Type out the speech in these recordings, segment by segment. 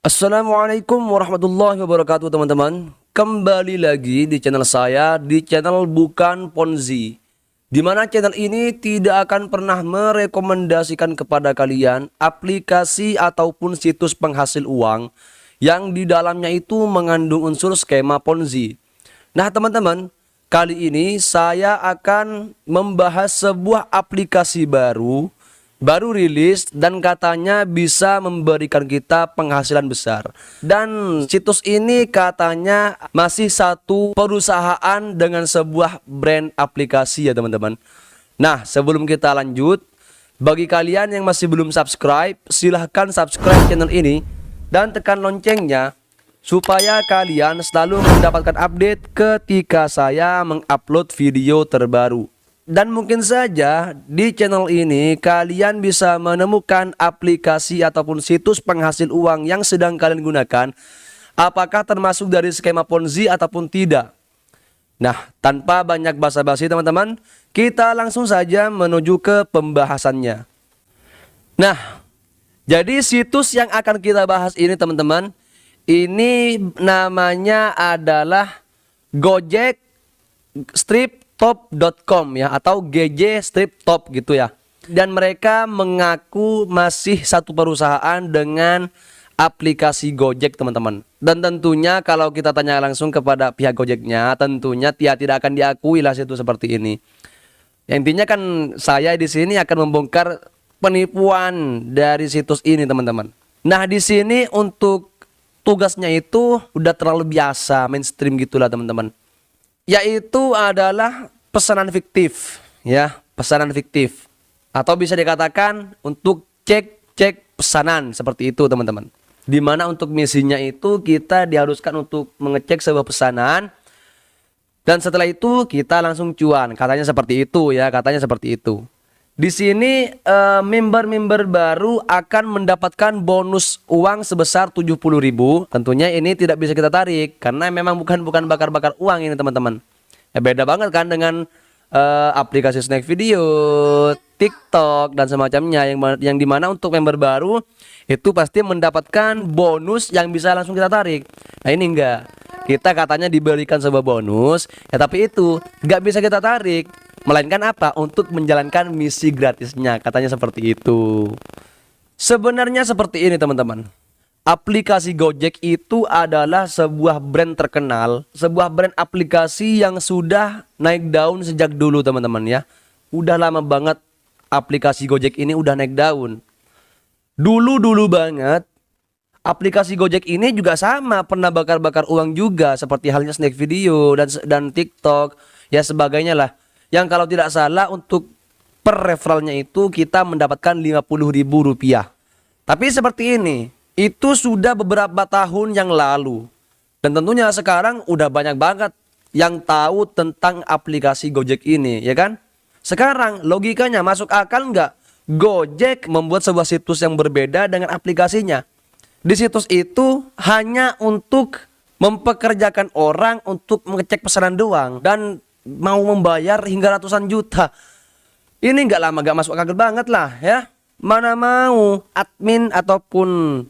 Assalamualaikum warahmatullahi wabarakatuh teman-teman. Kembali lagi di channel saya, di channel Bukan Ponzi, di mana channel ini tidak akan pernah merekomendasikan kepada kalian aplikasi ataupun situs penghasil uang yang di dalamnya itu mengandung unsur skema Ponzi. Nah teman-teman, kali ini saya akan membahas sebuah aplikasi baru rilis dan katanya bisa memberikan kita penghasilan besar. Dan situs ini katanya masih satu perusahaan dengan sebuah brand aplikasi ya teman-teman. Nah sebelum kita lanjut, bagi kalian yang masih belum subscribe, silahkan subscribe channel ini dan tekan loncengnya supaya kalian selalu mendapatkan update ketika saya mengupload video terbaru. Dan mungkin saja di channel ini kalian bisa menemukan aplikasi ataupun situs penghasil uang yang sedang kalian gunakan, apakah termasuk dari skema Ponzi ataupun tidak. Nah, tanpa banyak basa-basi teman-teman, kita langsung saja menuju ke pembahasannya. Nah, jadi situs yang akan kita bahas ini teman-teman, ini namanya adalah Gojek Top.com ya, atau GJ Strip Top gitu ya. Dan mereka mengaku masih satu perusahaan dengan aplikasi Gojek teman-teman. Dan tentunya kalau kita tanya langsung kepada pihak Gojeknya, tentunya tidak akan diakui lah situ seperti ini. Yang intinya kan saya di sini akan membongkar penipuan dari situs ini teman-teman. Nah di sini untuk tugasnya itu udah terlalu biasa, mainstream gitulah teman-teman. Yaitu adalah pesanan fiktif ya, pesanan fiktif atau bisa dikatakan untuk cek pesanan seperti itu teman-teman. Dimana untuk misinya itu kita diharuskan untuk mengecek sebuah pesanan dan setelah itu kita langsung cuan, katanya seperti itu ya, katanya seperti itu. Di sini member-member baru akan mendapatkan bonus uang sebesar 70.000. Tentunya ini tidak bisa kita tarik karena memang bukan bakar-bakar uang ini teman-teman. Ya beda banget kan dengan aplikasi snack video, TikTok dan semacamnya yang dimana untuk member baru itu pasti mendapatkan bonus yang bisa langsung kita tarik. Nah ini enggak. Kita katanya diberikan sebuah bonus, ya tapi itu nggak bisa kita tarik. Melainkan apa? Untuk menjalankan misi gratisnya, katanya seperti itu. Sebenarnya seperti ini teman-teman. Aplikasi Gojek itu adalah sebuah brand terkenal, sebuah brand aplikasi yang sudah naik daun sejak dulu teman-teman ya. Udah lama banget aplikasi Gojek ini udah naik daun. Dulu banget aplikasi Gojek ini juga sama, pernah bakar-bakar uang juga seperti halnya snack video dan TikTok ya sebagainya lah. Yang kalau tidak salah untuk per referralnya itu kita mendapatkan Rp50.000. Tapi seperti ini, itu sudah beberapa tahun yang lalu. Dan tentunya sekarang udah banyak banget yang tahu tentang aplikasi Gojek ini, ya kan? Sekarang logikanya masuk akal nggak? Gojek membuat sebuah situs yang berbeda dengan aplikasinya. Di situs itu hanya untuk mempekerjakan orang untuk mengecek pesanan doang dan mau membayar hingga ratusan juta. Ini nggak lama, nggak masuk akal banget lah ya. Mana mau admin ataupun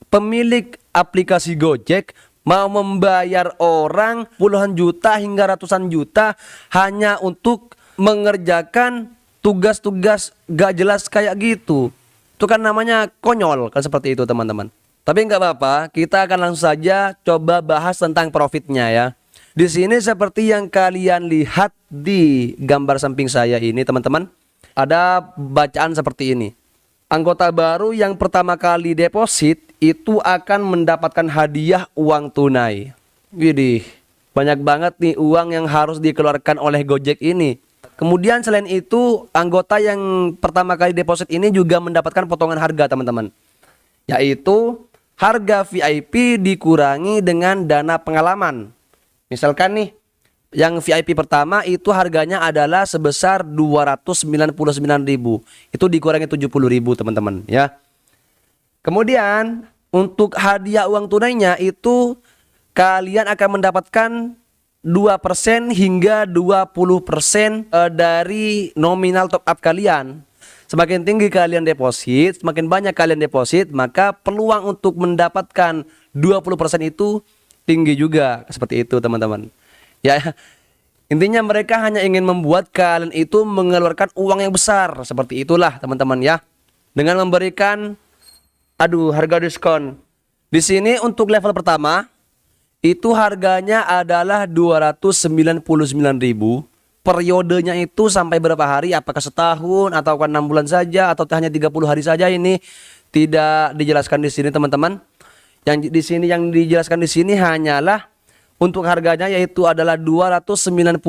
pemilik aplikasi Gojek mau membayar orang puluhan juta hingga ratusan juta hanya untuk mengerjakan tugas-tugas gak jelas kayak gitu. Itu kan namanya konyol kan, seperti itu teman-teman. Tapi nggak apa-apa, kita akan langsung saja coba bahas tentang profitnya ya. Di sini seperti yang kalian lihat di gambar samping saya ini teman-teman, ada bacaan seperti ini. Anggota baru yang pertama kali deposit itu akan mendapatkan hadiah uang tunai. Widih, banyak banget nih uang yang harus dikeluarkan oleh Gojek ini. Kemudian selain itu, anggota yang pertama kali deposit ini juga mendapatkan potongan harga teman-teman. Yaitu harga VIP dikurangi dengan dana pengalaman. Misalkan nih, yang VIP pertama itu harganya adalah sebesar 299.000. Itu dikurangi 70.000 teman-teman ya. Kemudian untuk hadiah uang tunainya itu kalian akan mendapatkan 2% hingga 20% dari nominal top up kalian. Semakin tinggi kalian deposit, semakin banyak kalian deposit, maka peluang untuk mendapatkan 20% itu tinggi juga. Seperti itu teman-teman. Ya, intinya mereka hanya ingin membuat kalian itu mengeluarkan uang yang besar. Seperti itulah teman-teman ya. Dengan memberikan harga diskon. Di sini untuk level pertama itu harganya adalah 299.000. Periodenya itu sampai berapa hari? Apakah setahun atau 6 bulan saja atau hanya 30 hari saja? Ini tidak dijelaskan di sini teman-teman. Yang dijelaskan di sini hanyalah untuk harganya yaitu adalah 299.000.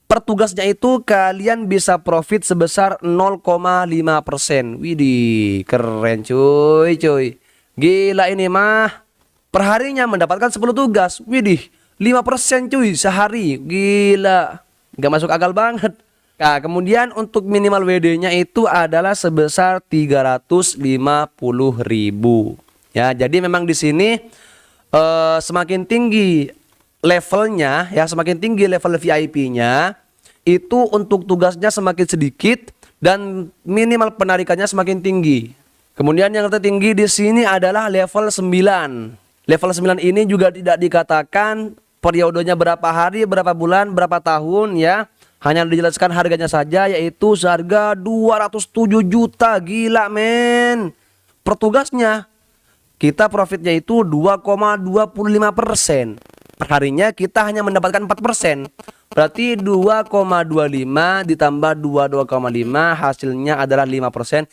Per tugasnya itu kalian bisa profit sebesar 0,5%. Widih, keren cuy. Gila ini mah. Perharinya mendapatkan 10 tugas. Widih, 5% cuy sehari. Gila. Gak masuk akal banget. Nah, kemudian untuk minimal WD-nya itu adalah sebesar 350.000. Ya, jadi memang di sini semakin tinggi levelnya ya, semakin tinggi level VIP-nya, itu untuk tugasnya semakin sedikit dan minimal penarikannya semakin tinggi. Kemudian yang tertinggi di sini adalah level 9. Level 9 ini juga tidak dikatakan periodenya berapa hari, berapa bulan, berapa tahun ya. Hanya dijelaskan harganya saja yaitu seharga 207 juta. Gila men. Per tugasnya kita profitnya itu 2,25%. Perharinya kita hanya mendapatkan 4%. Berarti 2,25 ditambah 22,5 hasilnya adalah 5%.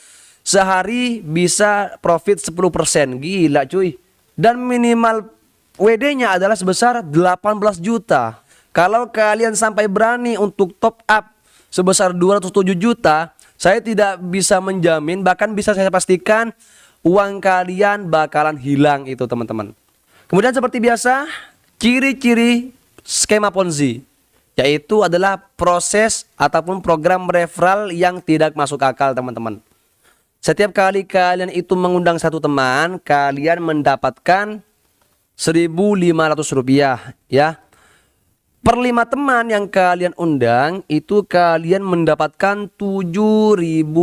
Sehari bisa profit 10%. Gila cuy. Dan minimal WD-nya adalah sebesar 18 juta. Kalau kalian sampai berani untuk top up sebesar 207 juta, saya tidak bisa menjamin, bahkan bisa saya pastikan uang kalian bakalan hilang itu teman-teman. Kemudian seperti biasa, ciri-ciri skema Ponzi, yaitu adalah proses ataupun program referral yang tidak masuk akal teman-teman. Setiap kali kalian itu mengundang satu teman, kalian mendapatkan Rp1.500 ya. Per 5 teman yang kalian undang itu kalian mendapatkan Rp7.000.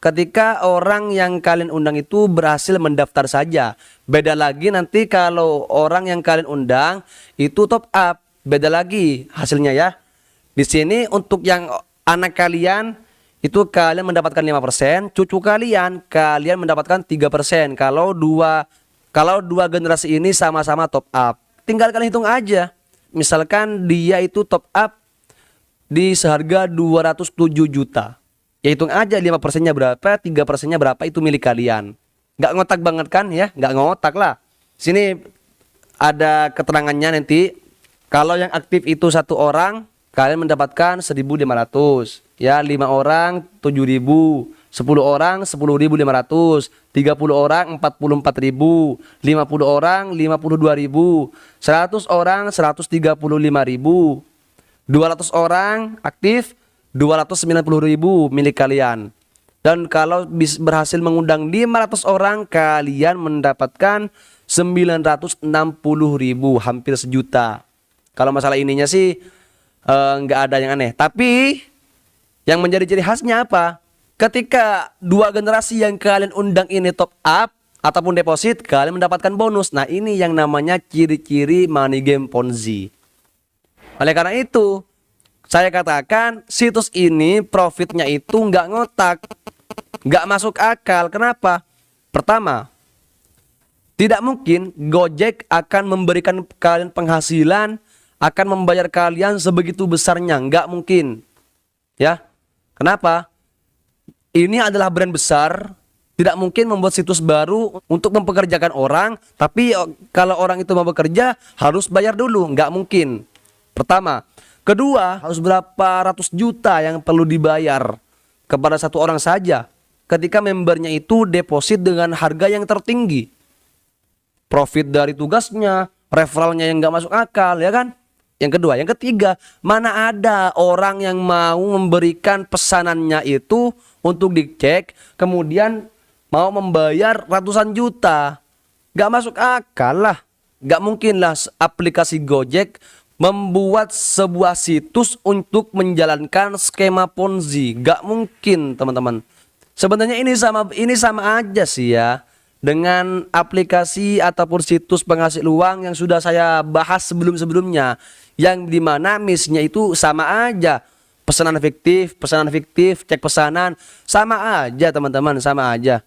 Ketika orang yang kalian undang itu berhasil mendaftar saja. Beda lagi nanti kalau orang yang kalian undang itu top up, beda lagi hasilnya ya. Di sini untuk yang anak kalian itu kalian mendapatkan 5%, cucu kalian mendapatkan 3%. Kalau dua generasi ini sama-sama top up, tinggal kalian hitung aja. Misalkan dia itu top up di seharga 207 juta. Ya hitung aja 5%-nya berapa, 3%-nya berapa, itu milik kalian. Nggak ngotak banget kan ya? Nggak ngotak lah. Sini ada keterangannya nanti. Kalau yang aktif itu 1 orang, kalian mendapatkan 1.500. Ya 5 orang 7.000. 10 orang 10.500, 30 orang 44.000, 50 orang 52.000, 100 orang 135.000, 200 orang aktif 290.000 milik kalian. Dan kalau berhasil mengundang 500 orang, kalian mendapatkan 960.000, hampir sejuta. Kalau masalah ininya sih nggak ada yang aneh. Tapi yang menjadi ciri khasnya apa? Ketika 2 generasi yang kalian undang ini top up ataupun deposit, kalian mendapatkan bonus. Nah ini yang namanya ciri-ciri money game Ponzi. Oleh karena itu, saya katakan situs ini profitnya itu nggak ngotak, nggak masuk akal. Kenapa? Pertama, tidak mungkin Gojek akan memberikan kalian penghasilan, akan membayar kalian sebegitu besarnya. Nggak mungkin. Ya, kenapa? Ini adalah brand besar, tidak mungkin membuat situs baru untuk mempekerjakan orang, tapi kalau orang itu mau bekerja harus bayar dulu, nggak mungkin. Pertama. Kedua, harus berapa ratus juta yang perlu dibayar kepada 1 orang saja ketika membernya itu deposit dengan harga yang tertinggi. Profit dari tugasnya, referralnya yang nggak masuk akal, ya kan? Yang kedua, yang ketiga, mana ada orang yang mau memberikan pesanannya itu untuk dicek, kemudian mau membayar ratusan juta. Gak masuk akal lah. Gak mungkin lah aplikasi Gojek membuat sebuah situs untuk menjalankan skema Ponzi. Gak mungkin, teman-teman. Sebenarnya ini sama aja sih ya dengan aplikasi ataupun situs penghasil uang yang sudah saya bahas sebelum-sebelumnya, yang dimana misinya itu sama aja. Pesanan fiktif, cek pesanan, sama aja teman-teman, sama aja.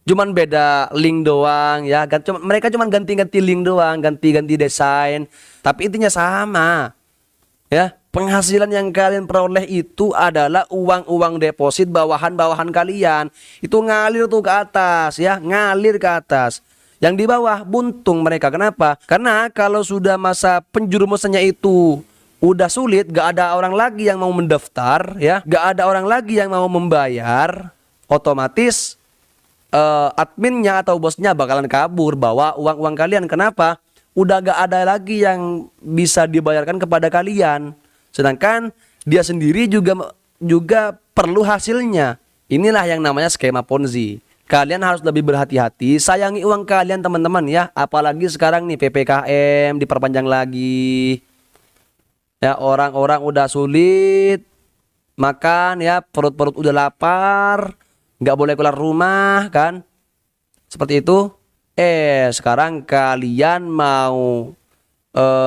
Cuman beda link doang ya, mereka cuman ganti-ganti link doang, ganti-ganti desain, tapi intinya sama. Ya, penghasilan yang kalian peroleh itu adalah uang-uang deposit bawahan-bawahan kalian. Itu ngalir tuh ke atas ya, ngalir ke atas. Yang di bawah buntung mereka. Kenapa? Karena kalau sudah masa penjurumusannya itu udah sulit, gak ada orang lagi yang mau mendaftar ya, gak ada orang lagi yang mau membayar, otomatis adminnya atau bosnya bakalan kabur bawa uang-uang kalian. Kenapa? Udah gak ada lagi yang bisa dibayarkan kepada kalian. Sedangkan dia sendiri juga perlu hasilnya. Inilah yang namanya skema Ponzi. Kalian harus lebih berhati-hati, sayangi uang kalian teman-teman ya. Apalagi sekarang nih PPKM diperpanjang lagi. Ya, orang-orang udah sulit makan ya, perut-perut udah lapar, nggak boleh keluar rumah kan. Seperti itu. Sekarang kalian mau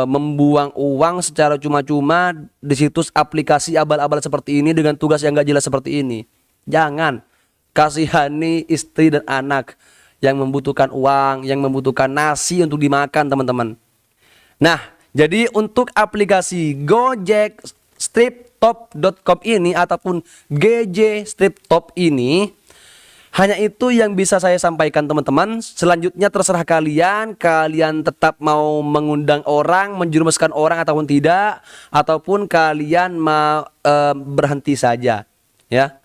membuang uang secara cuma-cuma di situs aplikasi abal-abal seperti ini dengan tugas yang gak jelas seperti ini. Jangan. Kasihani istri dan anak yang membutuhkan uang, yang membutuhkan nasi untuk dimakan teman-teman. Nah, jadi untuk aplikasi Gojek Striptop.com ini ataupun GJ Striptop ini, hanya itu yang bisa saya sampaikan teman-teman. Selanjutnya terserah kalian. Kalian tetap mau mengundang orang, menjerumuskan orang ataupun tidak, ataupun kalian mau berhenti saja ya.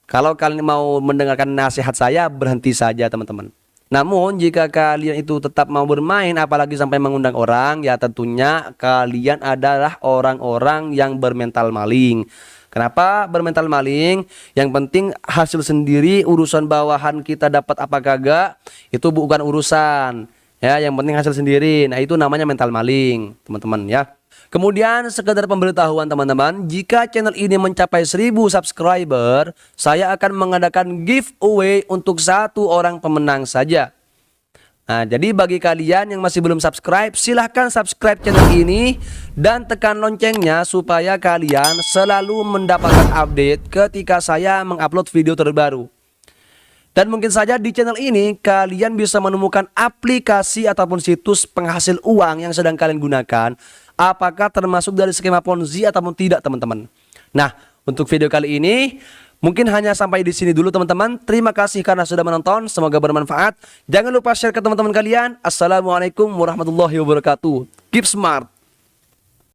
Kalau kalian mau mendengarkan nasihat saya, berhenti saja teman-teman. Namun jika kalian itu tetap mau bermain, apalagi sampai mengundang orang, ya tentunya kalian adalah orang-orang yang bermental maling. Kenapa bermental maling? Yang penting hasil sendiri, urusan bawahan kita dapat apa kagak itu bukan urusan. Ya, yang penting hasil sendiri. Nah, itu namanya mental maling, teman-teman ya. Kemudian sekedar pemberitahuan teman-teman, jika channel ini mencapai 1000 subscriber, saya akan mengadakan giveaway untuk 1 orang pemenang saja. Nah, jadi bagi kalian yang masih belum subscribe, silahkan subscribe channel ini dan tekan loncengnya supaya kalian selalu mendapatkan update ketika saya mengupload video terbaru. Dan mungkin saja di channel ini kalian bisa menemukan aplikasi ataupun situs penghasil uang yang sedang kalian gunakan. Apakah termasuk dari skema Ponzi ataupun tidak teman-teman. Nah, untuk video kali ini mungkin hanya sampai di sini dulu teman-teman. Terima kasih karena sudah menonton. Semoga bermanfaat. Jangan lupa share ke teman-teman kalian. Assalamualaikum warahmatullahi wabarakatuh. Keep smart.